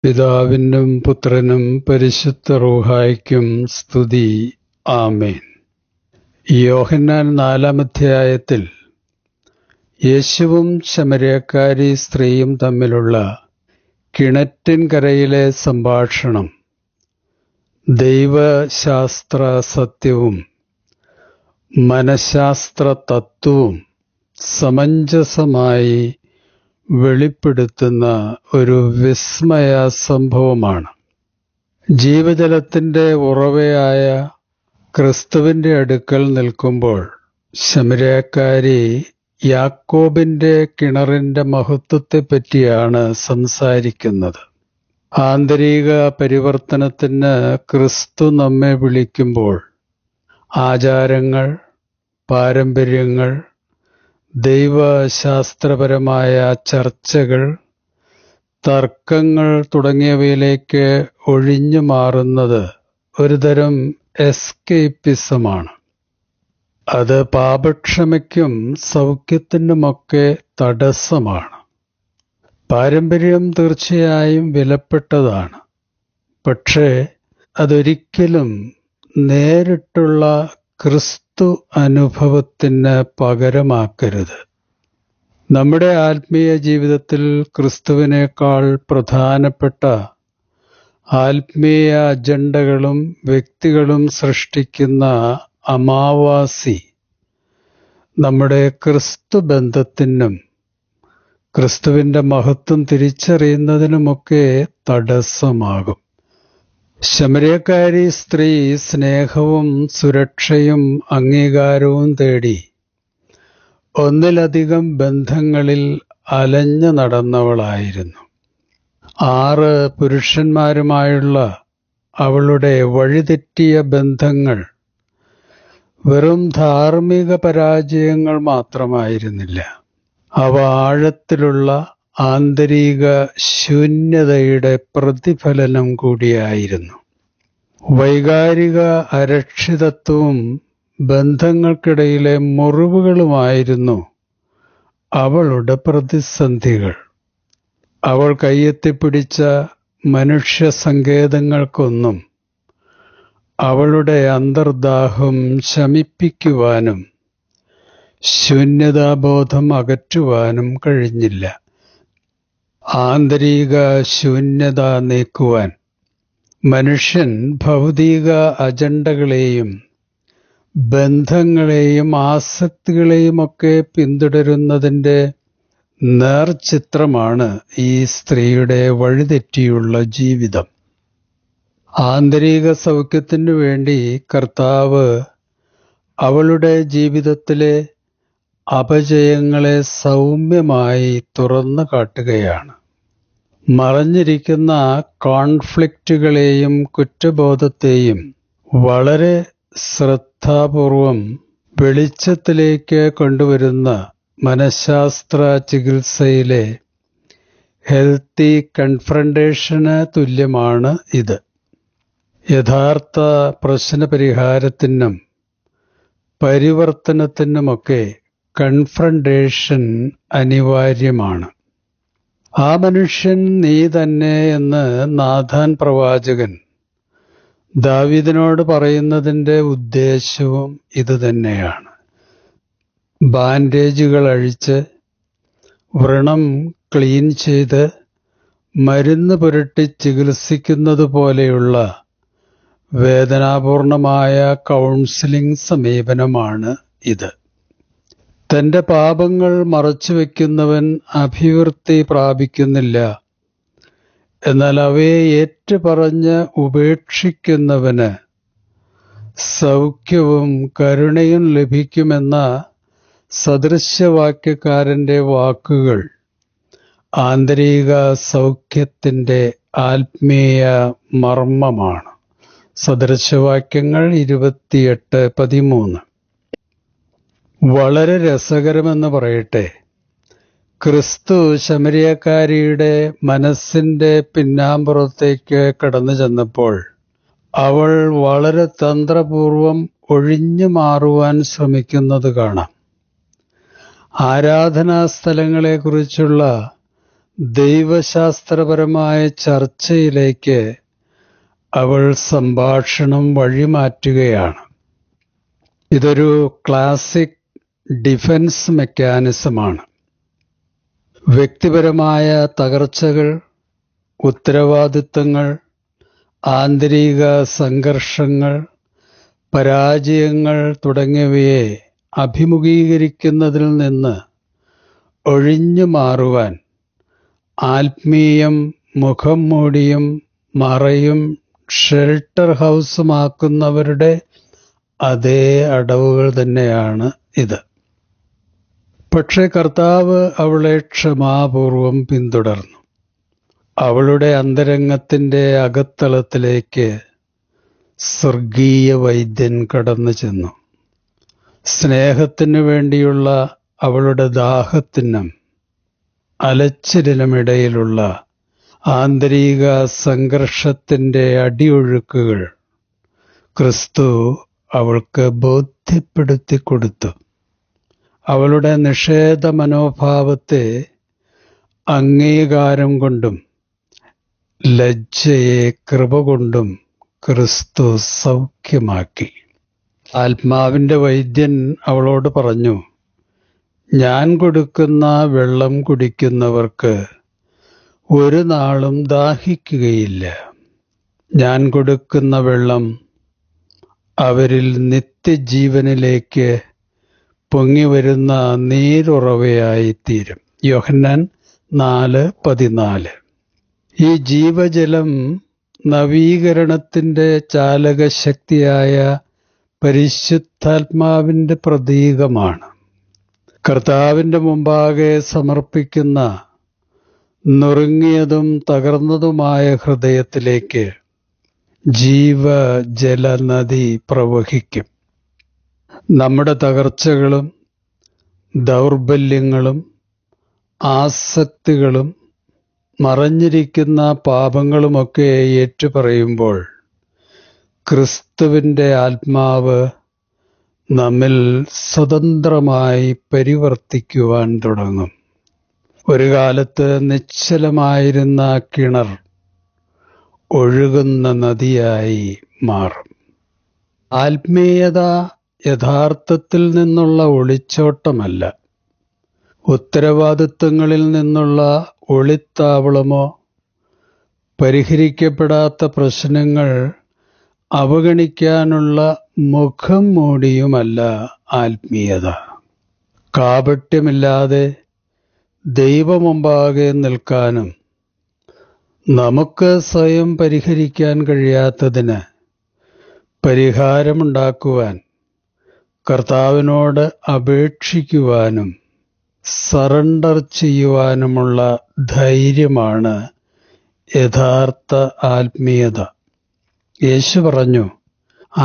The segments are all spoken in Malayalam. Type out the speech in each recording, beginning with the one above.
പിതാവിനും പുത്രനും പരിശുദ്ധ റൂഹായ്ക്കും സ്തുതി. ആമേൻ. യോഹന്നാൻ 4-ാം അധ്യായത്തിൽ യേശുവും ശമര്യക്കാരി സ്ത്രീയും തമ്മിലുള്ള കിണറ്റിൻകരയിലെ സംഭാഷണം ദൈവശാസ്ത്ര സത്യവും മനഃശാസ്ത്ര തത്വവും സമഞ്ജസമായി വെളിപ്പെടുത്തുന്ന ഒരു വിസ്മയ സംഭവമാണ്. ജീവജലത്തിന്റെ ഉറവയായ ക്രിസ്തുവിന്റെ അടുക്കൽ നിൽക്കുമ്പോൾ ശമര്യക്കാരി യാക്കോബിന്റെ കിണറിന്റെ മഹത്വത്തെപ്പറ്റിയാണ് സംസാരിക്കുന്നത്. ആന്തരിക പരിവർത്തനത്തിന് ക്രിസ്തു നമ്മെ വിളിക്കുമ്പോൾ ആചാരങ്ങൾ, പാരമ്പര്യങ്ങൾ, ദൈവശാസ്ത്രപരമായ ചർച്ചകൾ, തർക്കങ്ങൾ തുടങ്ങിയവയിലേക്ക് ഒഴിഞ്ഞു മാറുന്നത് ഒരുതരം എസ്കേപ്പിസമാണ്. അത് പാപക്ഷമയ്ക്കും സൗഖ്യത്തിനുമൊക്കെ തടസ്സമാണ്. പാരമ്പര്യം തീർച്ചയായും വിലപ്പെട്ടതാണ്, പക്ഷേ അതൊരിക്കലും നേരിട്ടുള്ള ക്രിസ്തു അനുഭവത്തിന് പകരമാക്കരുത്. നമ്മുടെ ആത്മീയ ജീവിതത്തിൽ ക്രിസ്തുവിനേക്കാൾ പ്രധാനപ്പെട്ട ആത്മീയ അജണ്ടകളും വ്യക്തികളും സൃഷ്ടിക്കുന്ന അമാവാസി നമ്മുടെ ക്രിസ്തു ബന്ധത്തിനും ക്രിസ്തുവിന്റെ മഹത്വം തിരിച്ചറിയുന്നതിനുമൊക്കെ തടസ്സമാകും. ശമര്യക്കാരി സ്ത്രീ സ്നേഹവും സുരക്ഷയും അംഗീകാരവും തേടി ഒന്നിലധികം ബന്ധങ്ങളിൽ അലഞ്ഞു നടന്നവളായിരുന്നു. 6 പുരുഷന്മാരുമായുള്ള അവളുടെ വഴിതെറ്റിയ ബന്ധങ്ങൾ വെറും ധാർമ്മിക പരാജയങ്ങൾ മാത്രമായിരുന്നില്ല. അവ ആഴത്തിലുള്ള ആന്തരിക ശൂന്യതയുടെ പ്രതിഫലനം കൂടിയായിരുന്നു. വൈകാരിക അരക്ഷിതത്വവും ബന്ധങ്ങൾക്കിടയിലെ മുറിവുകളുമായിരുന്നു അവളുടെ പ്രതിസന്ധികൾ. അവൾ കയ്യെത്തിപ്പിടിച്ച മനുഷ്യ സങ്കേതങ്ങൾക്കൊന്നും അവളുടെ അന്തർദാഹം ശമിപ്പിക്കുവാനും ശൂന്യതാബോധം അകറ്റുവാനും കഴിഞ്ഞില്ല. ആന്തരിക ശൂന്യത നീക്കുവാൻ മനുഷ്യൻ ഭൗതിക അജണ്ടകളെയും ബന്ധങ്ങളെയും ആസക്തികളെയുമൊക്കെ പിന്തുടരുന്നതിൻ്റെ നേർചിത്രമാണ് ഈ സ്ത്രീയുടെ വഴിതെറ്റിയുള്ള ജീവിതം. ആന്തരിക സൗഖ്യത്തിനു വേണ്ടി കർത്താവ് അവളുടെ ജീവിതത്തിലെ അപജയങ്ങളെ സൗമ്യമായി തുറന്നു കാട്ടുകയാണ്. മറഞ്ഞിരിക്കുന്ന കോൺഫ്ലിക്റ്റുകളെയും കുറ്റബോധത്തെയും വളരെ ശ്രദ്ധാപൂർവം വെളിച്ചത്തിലേക്ക് കൊണ്ടുവരുന്ന മനഃശാസ്ത്ര ചികിത്സയിലെ ഹെൽത്തി കൺഫ്രണ്ടേഷന് തുല്യമാണ് ഇത്. യഥാർത്ഥ പ്രശ്നപരിഹാരത്തിനും പരിവർത്തനത്തിനുമൊക്കെ കൺഫ്രണ്ടേഷൻ അനിവാര്യമാണ്. ആ മനുഷ്യൻ നീ തന്നെ എന്ന് നാഥാൻ പ്രവാചകൻ ദാവീദിനോട് പറയുന്നതിൻ്റെ ഉദ്ദേശവും ഇതുതന്നെയാണ്. ബാൻഡേജുകൾ അഴിച്ച്, വ്രണം ക്ലീൻ ചെയ്ത്, മരുന്ന് പുരട്ടി ചികിത്സിക്കുന്നത് പോലെയുള്ള വേദനാപൂർണമായ കൗൺസിലിംഗ് സമീപനമാണ് ഇത്. തന്റെ പാപങ്ങൾ മറച്ചുവെക്കുന്നവൻ അഭിവൃദ്ധി പ്രാപിക്കുന്നില്ല, എന്നാൽ അവയെ ഏറ്റുപറഞ്ഞ് ഉപേക്ഷിക്കുന്നവന് സൗഖ്യവും കരുണയും ലഭിക്കുമെന്ന സദൃശവാക്യക്കാരന്റെ വാക്കുകൾ ആന്തരിക സൗഖ്യത്തിന്റെ ആത്മീയ മർമ്മമാണ്. സദൃശവാക്യങ്ങൾ 28:13. വളരെ രസകരമെന്ന് പറയട്ടെ, ക്രിസ്തു ശമര്യക്കാരിയുടെ മനസ്സിന്റെ പിന്നാമ്പുറത്തേക്ക് കടന്നു ചെന്നപ്പോൾ അവൾ വളരെ തന്ത്രപൂർവം ഒഴിഞ്ഞു മാറുവാൻ ശ്രമിക്കുന്നത് കാണാം. ആരാധനാസ്ഥലങ്ങളെക്കുറിച്ചുള്ള ദൈവശാസ്ത്രപരമായ ചർച്ചയിലേക്ക് അവൾ സംഭാഷണം വഴിമാറ്റുകയാണ്. ഇതൊരു ക്ലാസിക് ഡിഫൻസ് മെക്കാനിസമാണ്. വ്യക്തിപരമായ തകർച്ചകൾ, ഉത്തരവാദിത്തങ്ങൾ, ആന്തരിക സംഘർഷങ്ങൾ, പരാജയങ്ങൾ തുടങ്ങിയവയെ അഭിമുഖീകരിക്കുന്നതിൽ നിന്ന് ഒഴിഞ്ഞു മാറുവാൻ ആത്മീയം മുഖം മൂടിയും മറയും ഷെൽട്ടർ ഹൗസുമാക്കുന്നവരുടെ അതേ അടവുകൾ തന്നെയാണ് ഇത്. പക്ഷേ കർത്താവ് അവളെ ക്ഷമാപൂർവം പിന്തുടർന്നു. അവളുടെ അന്തരംഗത്തിന്റെ അകത്തളത്തിലേക്ക് സ്വർഗീയ വൈദ്യൻ കടന്നു ചെന്നു. സ്നേഹത്തിനു വേണ്ടിയുള്ള അവളുടെ ദാഹത്തിനും അലച്ചിലിനുമിടയിലുള്ള ആന്തരിക സംഘർഷത്തിന്റെ അടിയൊഴുക്കുകൾ ക്രിസ്തു അവൾക്ക് ബോധ്യപ്പെടുത്തി കൊടുത്തു. അവളുടെ നിഷേധ മനോഭാവത്തെ അംഗീകാരം കൊണ്ടും ലജ്ജയെ കൃപ കൊണ്ടും ക്രിസ്തു സൗഖ്യമാക്കി. ആത്മാവിന്റെ വൈദ്യൻ അവളോട് പറഞ്ഞു, ഞാൻ കൊടുക്കുന്ന വെള്ളം കുടിക്കുന്നവർക്ക് ഒരു നാളും ദാഹിക്കുകയില്ല. ഞാൻ കൊടുക്കുന്ന വെള്ളം അവരിൽ നിത്യജീവനിലേക്ക് പൊങ്ങിവരുന്ന നീരുറവയായിത്തീരും. യോഹന്നാൻ 4:14. ഈ ജീവജലം നവീകരണത്തിന്റെ ചാലകശക്തിയായ പരിശുദ്ധാത്മാവിന്റെ പ്രതീകമാണ്. കർത്താവിന്റെ മുമ്പാകെ സമർപ്പിക്കുന്ന നുറുങ്ങിയതും തകർന്നതുമായ ഹൃദയത്തിലേക്ക് ജീവജലനദി പ്രവഹിക്കും. നമ്മുടെ തകർച്ചകളും ദൗർബല്യങ്ങളും ആസക്തികളും മറഞ്ഞിരിക്കുന്ന പാപങ്ങളുമൊക്കെ ഏറ്റുപറയുമ്പോൾ ക്രിസ്തുവിന്റെ ആത്മാവ് നമ്മിൽ സ്വതന്ത്രമായി പരിവർത്തിക്കുവാൻ തുടങ്ങും. ഒരു കാലത്ത് നിശ്ചലമായിരുന്ന കിണർ ഒഴുകുന്ന നദിയായി മാറും. ആത്മീയത യഥാർത്ഥത്തിൽ നിന്നുള്ള ഒളിച്ചോട്ടമല്ല, ഉത്തരവാദിത്തങ്ങളിൽ നിന്നുള്ള ഒളിത്താവളമോ പരിഹരിക്കപ്പെടാത്ത പ്രശ്നങ്ങൾ അവഗണിക്കാനുള്ള മുഖം മൂടിയുമല്ല ആത്മീയത. കാപട്യമില്ലാതെ ദൈവമുമ്പാകെ നിൽക്കാനും നമുക്ക് സ്വയം പരിഹരിക്കാൻ കഴിയാത്തതിന് പരിഹാരമുണ്ടാക്കുവാൻ കർത്താവിനോട് അപേക്ഷിക്കുവാനും സറണ്ടർ ചെയ്യുവാനുമുള്ള ധൈര്യമാണ് യഥാർത്ഥ ആത്മീയത. യേശു പറഞ്ഞു,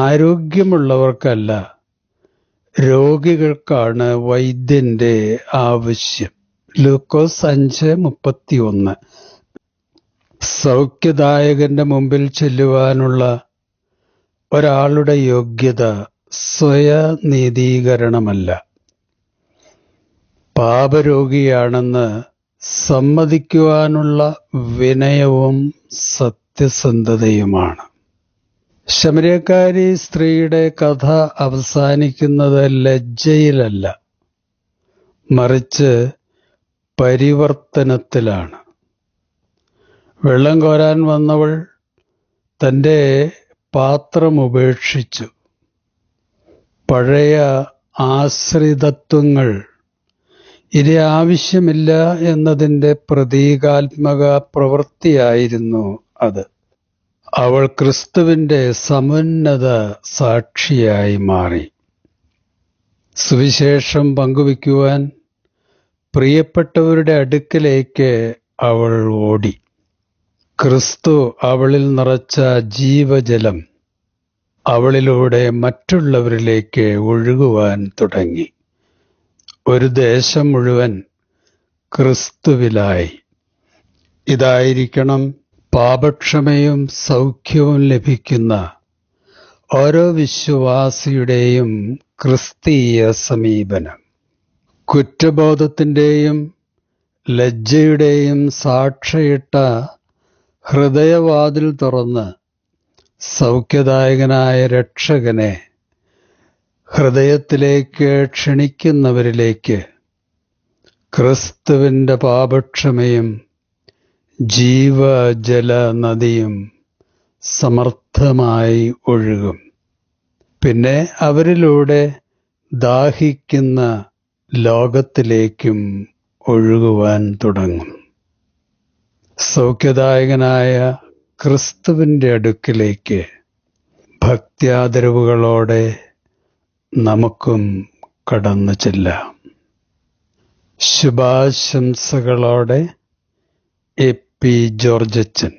ആരോഗ്യമുള്ളവർക്കല്ല രോഗികൾക്കാണ് വൈദ്യന്റെ ആവശ്യം. ലൂക്കോസ് 5:31. സൗഖ്യദായകന്റെ മുമ്പിൽ ചെല്ലുവാനുള്ള ഒരാളുടെ യോഗ്യത സ്വയനീതീകരണമല്ല, പാപരോഗിയാണെന്ന് സമ്മതിക്കുവാനുള്ള വിനയവും സത്യസന്ധതയുമാണ്. ശമര്യക്കാരി സ്ത്രീയുടെ കഥ അവസാനിക്കുന്നത് ലജ്ജയിലല്ല, മറിച്ച് പരിവർത്തനത്തിലാണ്. വെള്ളം കോരാൻ വന്നവൾ തൻ്റെ പാത്രം ഉപേക്ഷിച്ചു. പഴയ ആശ്രിതത്വങ്ങൾ ഇനി ആവശ്യമില്ല എന്നതിൻ്റെ പ്രതീകാത്മക പ്രവൃത്തിയായിരുന്നു അത്. അവൾ ക്രിസ്തുവിൻ്റെ സമുന്നത സാക്ഷിയായി മാറി. സുവിശേഷം പങ്കുവയ്ക്കുവാൻ പ്രിയപ്പെട്ടവരുടെ അടുക്കലേക്ക് അവൾ ഓടി. ക്രിസ്തു അവളിൽ നിറച്ച ജീവജലം അവളിലൂടെ മറ്റുള്ളവരിലേക്ക് ഒഴുകുവാൻ തുടങ്ങി. ഒരു ദേശം മുഴുവൻ ക്രിസ്തുവിലായി. ഇതായിരിക്കണം പാപക്ഷമയും സൗഖ്യവും ലഭിക്കുന്ന ഓരോ വിശ്വാസിയുടെയും ക്രിസ്തീയ സമീപനം. കുറ്റബോധത്തിൻ്റെയും ലജ്ജയുടെയും സാക്ഷയിട്ട ഹൃദയവാതിൽ തുറന്ന് സൗഖ്യദായകനായ രക്ഷകനെ ഹൃദയത്തിലേക്ക് ക്ഷണിക്കുന്നവരിലേക്ക് ക്രിസ്തുവിൻ്റെ പാപക്ഷമയും ജീവജല നദിയും സമർത്ഥമായി ഒഴുകും. പിന്നെ അവരിലൂടെ ദാഹിക്കുന്ന ലോകത്തിലേക്കും ഒഴുകുവാൻ തുടങ്ങും. സൗഖ്യദായകനായ ക്രിസ്തുവിൻ്റെ അടുക്കിലേക്ക് ഭക്ത്യാദരവുകളോടെ നമുക്കും കടന്നു ചെല്ലാം. ശുഭാശംസകളോടെ എ. പി. ജോർജച്ചൻ.